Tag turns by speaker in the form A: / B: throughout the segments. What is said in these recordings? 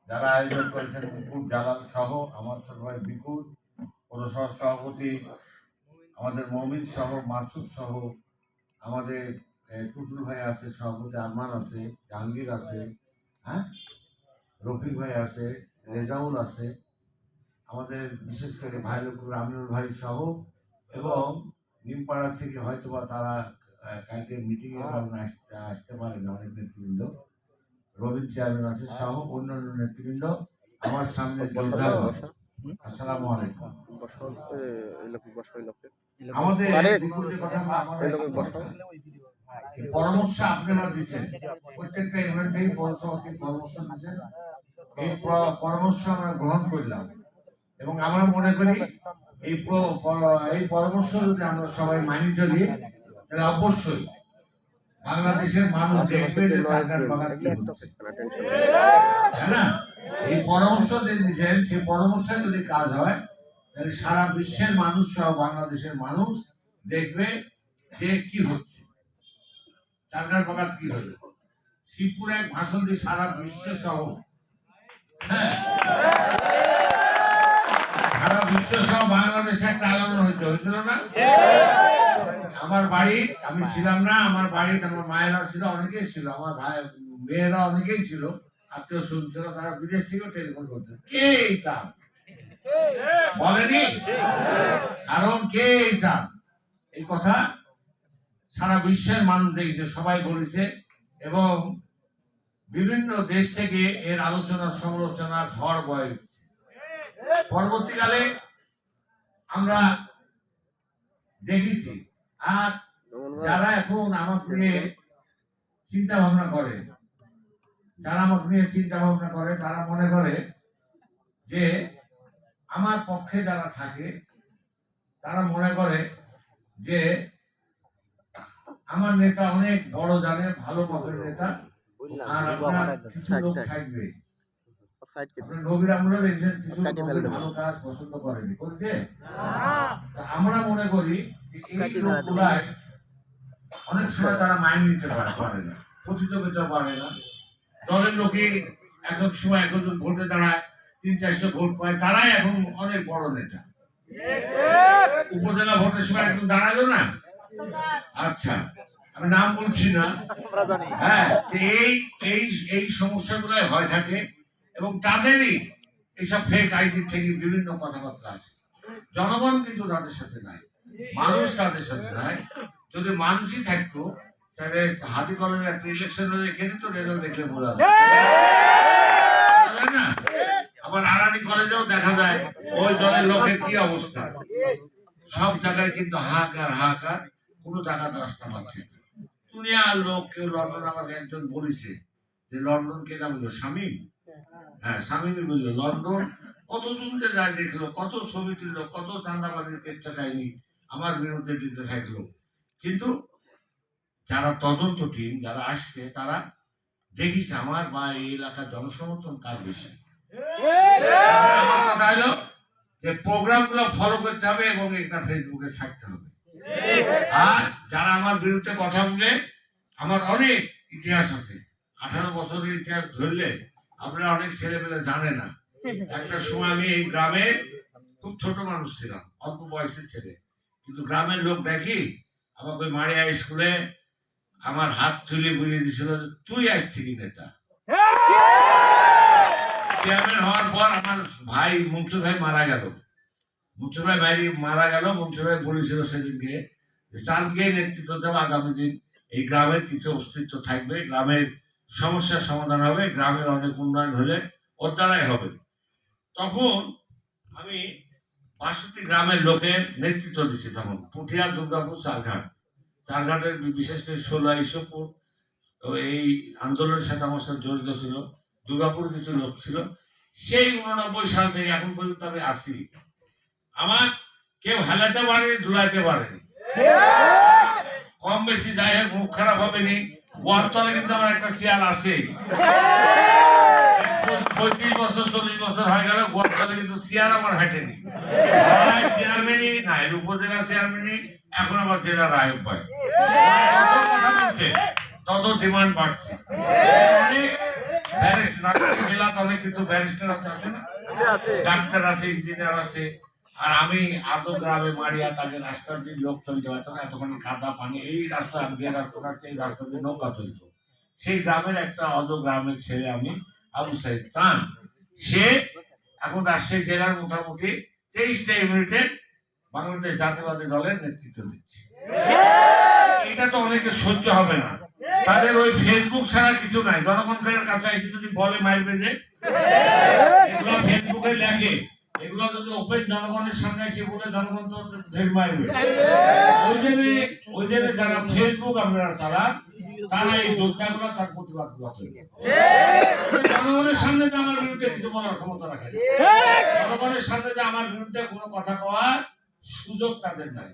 A: যারা আয়োজন করেছেন মুকুল জালাল সহ আমার ছোট ভাই বিকুল, পৌরসভার সভাপতি আমাদের মমিন সহ মাসুদ সহ আমাদের টুটুল ভাই আছে, সভাপতি আরমান আছে, জাহাঙ্গীর আছে, হ্যাঁ রফিক ভাই আছে, রেজাউল আছে, আমাদের বিশেষ করে ভাই লোকুর আমিনুল ভাই সহ এবং নিমপাড়া থেকে হয়তো বা তারা কালকে মিটিংয়ের কারণে আসতে পারে না অনেক নেতৃবৃন্দ, রবীন্দ্র চেয়ারম্যান আছে সহ অন্যান্য নেতৃবৃন্দ আমার সামনে। আসসালামু আলাইকুম। আমাদের পরামর্শ আপনারা দিচ্ছেন, প্রত্যেকটা ইভেন্টেই পৌরসভাকে পরামর্শ দিচ্ছেন, এই পরামর্শ আমরা গ্রহণ করলাম এবং আমরা মনে করি এই পরামর্শ যদি আমরা সবাই মানি চলি তাহলে অবশ্যই বাংলাদেশের মানুষ দেখবে যে সরকার বাগান কি হচ্ছে, তাই না? এই পরামর্শ দিয়েছেন, সেই পরামর্শে যদি কাজ হয় তাহলে সারা বিশ্বের মানুষ সহ বাংলাদেশের মানুষ দেখবে যে কি হচ্ছে, সরকার বাগান কি হচ্ছে। শিবপুরে এক ভাষণ দিয়ে সারা বিশ্ব সহ, হ্যাঁ সারা বিশ্ব সহ বাংলাদেশে একটা আলোড়ন হয়েছিল না? আমার বাড়ি, আমি ছিলাম না, আমার বাড়িতে আমার মায়েরা ছিল, অনেকেই ছিল, আমার ভাই মেয়েরা অনেকেই ছিল, আত্মীয় শুনছিল, তারা বিদেশ থেকে টেলিফোন করতেন, কে এইটা বলেনি, কারণ কে এইটা এই কথা সারা বিশ্বের মানুষ দেখেছে, সবাই বলেছে এবং বিভিন্ন দেশ থেকে এর আলোচনা সমালোচনার ঝড় বয়ে। পরবর্তীকালে আমরা দেখেছি, আর যারা এখন আমাকে নিয়ে চিন্তা ভাবনা করে, যারা আমাকে নিয়ে চিন্তা ভাবনা করে, তারা মনে করে যে আমার পক্ষে যারা থাকে তারা মনে করে যে আমার নেতা অনেক বড় জানে, ভালো মাপের নেতা, আর আপনার কিছু লোক থাকবে, নবীরা দেখছেন কিছু ভালো কাজ পছন্দ করেনি, করছে। আমরা মনে করি এই লোকগুলাই অনেক সময় তারা মাইন নিতে পারে না, প্রতিযোগিতা পারে না, দলের লোকে এক এক সময় একজন ভোটে দাঁড়ায় 300-400 ভোট পায়, তারাই এখন অনেক বড় নেতা। উপজেলা ভোটের সময় একজন দাঁড়ালো না, আচ্ছা আমি নাম বলছি না, হ্যাঁ এই সমস্যাগুলাই হয় থাকে এবং তাদেরই এইসব ফেক আইডি থেকে বিভিন্ন কথাবার্তা আছে। জনগণ কিন্তু তাদের সাথে নাই, মানুষ তাদের সাথে নাই। যদি মানুষই থাকতো তাহলে হাতি কলেজের একটা ইলেকশন এখানে তো রেজাল্ট দেখলে বোঝা যায় না। আবার আরানি কলেজেও দেখা যায় ওই দলের লোকের কি অবস্থা, সব জায়গায় কিন্তু হাহাকার হাহাকার, কোনো জায়গায় রাস্তা পাচ্ছে না। দুনিয়ার লোক কেউ লন্ডন, আমাকে একজন বলেছে যে লন্ডন কে নাম বললো শামীম, হ্যাঁ শামীমই বললো লন্ডন কত জনকে যায় দেখলো, কত ছবি তুললো, কত চাঁদাবাজির কেচ্ছা কাহিনী আমার বিরুদ্ধে দিতে থাকলো, কিন্তু যারা তদন্ত টিম যারা আসছে তারা দেখিছে আমার বা এই এলাকার জনসমর্থন কাজ বেশি। আমার কথা হলো যে প্রোগ্রাম গুলো ফলো করতে হবে এবং এটা ফেসবুকে ছাড়তে হবে। আর যারা আমার বিরুদ্ধে কথা বলে, আমার অনেক ইতিহাস আছে, 18 বছরের ইতিহাস ধরলে আপনারা অনেক ছেলেমেলে জানে না। একটা সময় আমি এই গ্রামে খুব ছোট মানুষ ছিলাম, অল্প বয়সের ছেলে, কিন্তু গ্রামের লোক দেখি আমাকে ওই মারিয়া স্কুলে আমার হাত তুলে বুঝিয়ে দিয়েছিল তুই আজ থেকে নেতা। চেয়ারম্যান হওয়ার পর আমার ভাই মনসুর ভাই মারা গেল, মনসুর ভাই মারা গেল, মনসুর ভাই বলেছিল সেদিনকে চাঁদকে নেতৃত্ব দেওয়া, আগামী দিন এই গ্রামের কিছু অস্তিত্ব থাকবে, গ্রামের সমস্যার সমাধান হবে, গ্রামের অনেক উন্নয়ন হলে ওর দ্বারাই হবে। তখন আমি 62 গ্রামের লোকের নেতৃত্ব দিচ্ছি, তখন পুঠিয়া, দুর্গাপুর, চারঘাটের বিশেষ করে 16 ঈশ্বরপুর এই আন্দোলনের সাথে আমার সাথে জড়িত ছিল, দুর্গাপুর কিছু লোক ছিল। সেই 89 সাল থেকে এখন পর্যন্ত আমি আসি, আমার কেউ হেলাতে পারেনি, ধুলাইতে পারেনি, কম বেশি যাই হোক মুখ খারাপ হবে নি। গোয়ালতলে কিন্তু আমার একটা চেয়ার আছে, 35 বছর 40 বছর হয়ে গেল, গোয়ালতলে কিন্তু চেয়ার আমার হাঁটেনি, চেয়ারম্যানই নাই, উপজেলা চেয়ারম্যানই এখন আবার জেলা রায়ক পায়, তত ডিমান্ড বাড়ছে, অনেক ব্যারিস্টার জেলাতে অনেক কিন্তু ব্যারিস্টার আছে না, ডাক্তার আছে, ইঞ্জিনিয়ার আছে। আর আমি আদৌ গ্রামে মারিয়া তাকে রাস্তার দিয়ে লোক চলতে পারতো না, এতখানি কাদা পানি, এই রাস্তা যে রাস্তাটা আছে এই রাস্তা দিয়ে নৌকা চলতো। সেই গ্রামের একটা অদৌ গ্রামের ছেলে আমি, আবু সাইদ খান। সে এখন রাজশাহী জেলার মোটামুটি 23টা ইউনিটের বাংলাদেশ জাতীয়বাদী দলের নেতৃত্ব দিচ্ছে। এটা তো অনেকে সহ্য হবে না, তাদের ওই ফেসবুক ছাড়া কিছু নাই। জনগণের কাছে এসে যদি বলে মারবে যে এগুলো ফেসবুকে লেখে, এগুলো যদি ওপেন জনগণের সামনে এসে বলে জনগণ তো ঢের মারবে। ওই জন্য যারা ফেসবুক আপনারা তারা এই যোদ্ধাগুলো তার প্রতিবাদ করবে। জনগণের সামনে তো আমার বিরুদ্ধে কিছু বলার ক্ষমতা রাখে, জনগণের সামনে যে আমার বিরুদ্ধে কোনো কথা কওয়ার সুযোগ তাদের নাই।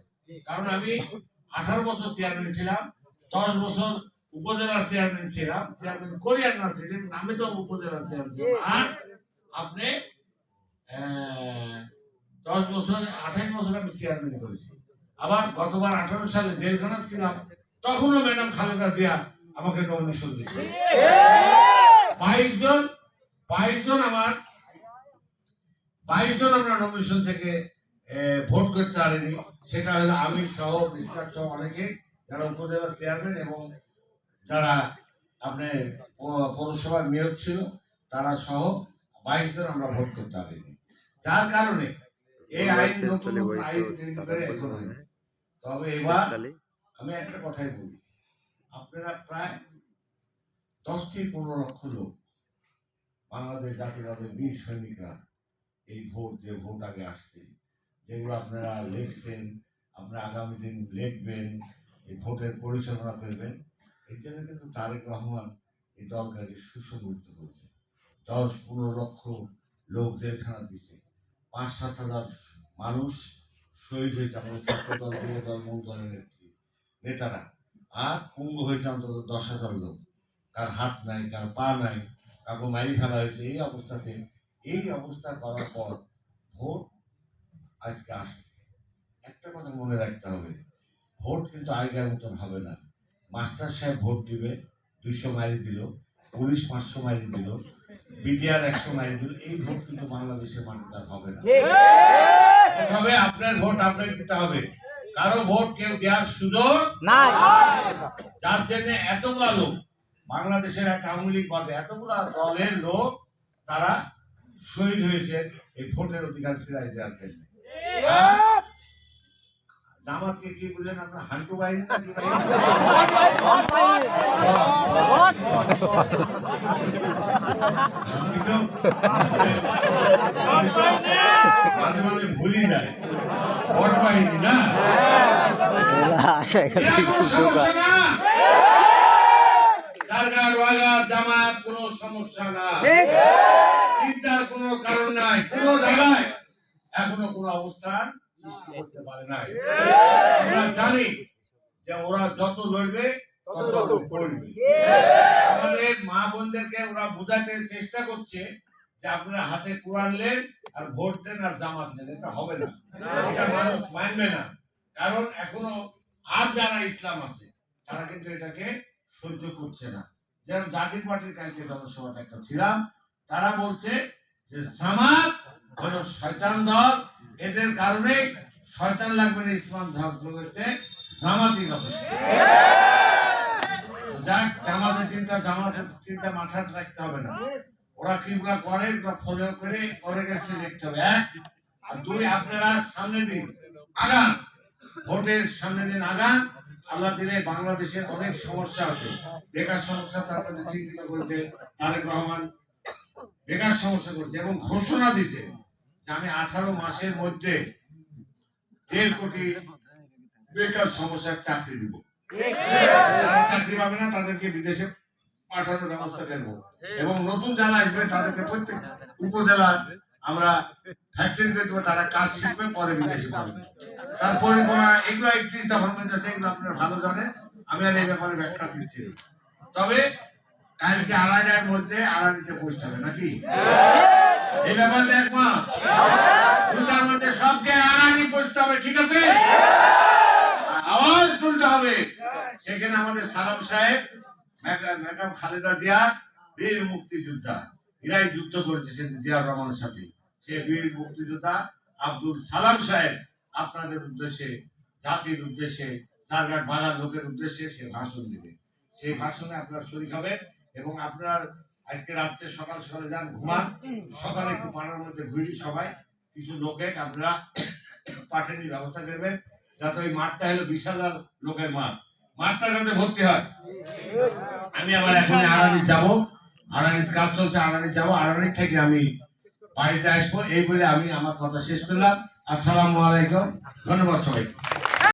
A: কারণ আমি 18 বছর চেয়ারম্যান ছিলাম, 10 বছর উপজেলা চেয়ারম্যান ছিলাম, চেয়ারম্যান কোরিয়ান না ছিলেন, আমি তো উপজেলা চেয়ারম্যান। আর আপনি 10 বছর 28 বছর আমি চেয়ারম্যান করেছি। আবার গতবার 18 সালে জেলখানা ছিলাম, তখনও ম্যাডাম খালেদা জিয়া আমাকে নমিনেশন দিয়েছে। 22 জন আমরা নমিনেশন থেকে ভোট করতে পারিনি। সেটা হলো আমি সহ মিস্টার সহ অনেকে যারা উপজেলা চেয়ারম্যান এবং যারা আপনার পৌরসভার মেয়র ছিল তারা সহ 22 জন আমরা ভোট করতে পারিনি। যার কারণে এই আইন নতুন আইন তৈরি করে এখন হয়নি। তবে এবার আমি একটা কথাই বলি, আপনারা প্রায় 10 থেকে 15 লক্ষ লোক বাংলাদেশ জাতীয়তাবাদী বীর সৈনিকরা এই ভোট আগে আসছে, যেগুলো আপনারা লিখছেন, আপনারা আগামী দিন লিখবেন, এই ভোটের পরিচালনা করবেন। এই জন্য কিন্তু তারেক রহমান এই দলটাকে সুসংগঠিত করেছে। 10-15 লক্ষ লোক জেলখানা দিচ্ছে, 5-7 হাজার মানুষ শহীদ হয়েছে আমাদের ছাত্রদল, যুবদল, মূল দলের নেতারা। আর পঙ্গু হয়েছে অন্তত 10,000 লোক, কার হাত নাই, কার পা নাই, কাউকে মারি ফেলা হয়েছে। এই অবস্থা করার পর ভোট আজকে আসছে। একটা কথা মনে রাখতে হবে, ভোট কিন্তু আগের মতন হবে না। মাস্টার সাহেব ভোট দিবে, 200 মাইল দিল, পুলিশ 500 মাইল দিল, বিডিআর 100 মাইল দিল, এই ভোট কিন্তু বাংলাদেশের মাটিতে হবে না। তবে আপনার ভোট আপনাকে দিতে হবে, কারো ভোট কেউ দেওয়ার সুযোগ নাই। যার জন্য এতগুলা লোক বাংলাদেশের একটা আওয়ামী লীগ বাদে এতগুলা দলের লোক তারা শহীদ হয়েছে এই ভোটের অধিকার ফিরাই দেওয়ার জন্য। জামাতকে কি বললেন আপনার, হান্টু বাহিনী না কি মাঝে মাঝে ভুলি যায়, ভোট বাহিনী না জামাত কোনো সমস্যা না, চিন্তার কোনো কারণ নাই, কোন জায়গায় এখনো কোন অবস্থান সৃষ্টি করতে পারে নাই। আমরা জানি যে ওরা যত লড়বে তত পড়বে। আমাদের মা বোনদেরকে ওরা বোঝাতে চেষ্টা করছে যে আপনারা হাতে কোরআন নেন আর ভোট দেন আর জামাত নেন, এটা হবে না, এটা মানুষ মানবে না। কারণ এখনো আর যারা ইসলাম আছে তারা কিন্তু এটাকে সহ্য করছে না। যেমন জাতীয় পার্টির কালকে জনসভাতে একটা ছিলাম, তারা বলছে যে জামাত হলো শয়তান দল, এদের কারণে শয়তান লাগবে না ইসলাম ধর্ম করতে, জামাতই যথেষ্ট। যাক, জামাতের চিন্তা মাথায় রাখতে হবে না, ওরা কিগুলা করে ফলো করে গেছে দেখতে হবে। 1 আর 2 আপনারা সামনে দিন আগান, ভোটের সামনে দিন আগান। আল্লাহ দিলে বাংলাদেশের অনেক সমস্যা আছে, বেকার সমস্যা তারপরে চিহ্নিত করেছে তারেক রহমান, বেকার সমস্যা করছে এবং ঘোষণা দিচ্ছে যে আমি 18 মাসের মধ্যে 1.5 কোটি বেকার সমস্যার চাকরি দিব। যারা চাকরি পাবে না তাদেরকে বিদেশে পাঠানোর ব্যবস্থা করবো এবং নতুন যারা আসবে তাদেরকে প্রত্যেক উপজেলা আমরা ফ্যাক্টরি দেবো, তারা কাজ শিখবে, পরে বিদেশে পাবে। তারপরে এগুলো 31টা ফরমেট আছে, এগুলো আপনারা ভালো জানেন, আমি আর এই ব্যাপারে ব্যাখ্যা দিচ্ছি। তবে কালকে আড়াইটার মধ্যে আড়াইতে পৌঁছতে হবে নাকি এই ব্যাপারে একমত? দুটার মধ্যে সবকে আড়াই পৌঁছতে হবে, ঠিক আছে? আওয়াজ তুলতে হবে। সেখানে আমাদের সালাম সাহেব, ম্যাডাম খালেদা জিয়া, বীর মুক্তিযোদ্ধা, এরাই যুদ্ধ করেছে জিয়াউর রহমানের সাথে। সে বীর মুক্তিযোদ্ধা আব্দুল সালাম সাহেব আপনাদের উদ্দেশ্যে, জাতির উদ্দেশ্যে, চারঘাট বাজার লোকের উদ্দেশ্যে সে ভাষণ দেবে। সেই ভাষণে আপনারা শরীক হবেন এবং আপনার আজকে রাত্রে সকাল সকালে যান, ঘুমান, সকালে একটু পাড়ার মধ্যে ঘুরি সবাই, কিছু লোকে আপনারা পাঠানোর ব্যবস্থা করবেন, যাতে ওই মাঠটা হলো 20,000 লোকের মাঠ, মাঠটা যাতে ভর্তি হয়। আমি আবার এখন আড়ানি যাবো, আড়ানির কাজ চলছে, আড়ানি যাবো, আড়ানি থেকে আমি বাড়িতে আসবো। এই বলে আমি আমার কথা শেষ করলাম। আসসালামু আলাইকুম, ধন্যবাদ সবাই।